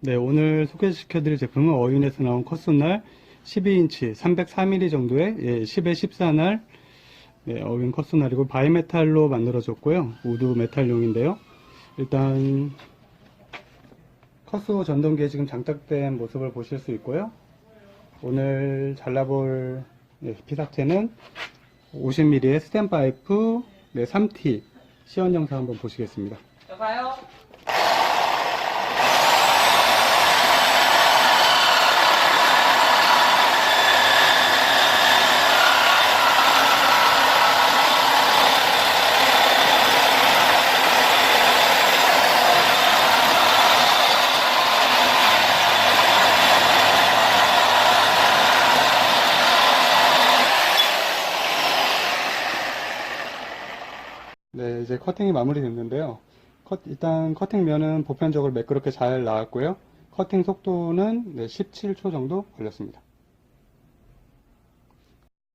네, 오늘 소개시켜드릴 제품은 어윈에서 나온 컷손날 12인치 304mm 정도의 10에 14날 어윈 컷손날이고 바이메탈로 만들어졌고요. 우드 메탈용인데요. 일단 컷소 전동기에 지금 장착된 모습을 보실 수 있고요. 오늘 잘라볼 피사체는 50mm의 스탠파이프 3T 시연 영상 한번 보시겠습니다. 여봐요. 네, 이제 커팅이 마무리됐는데요. 일단 커팅면은 보편적으로 매끄럽게 잘 나왔고요. 커팅 속도는 17초 정도 걸렸습니다.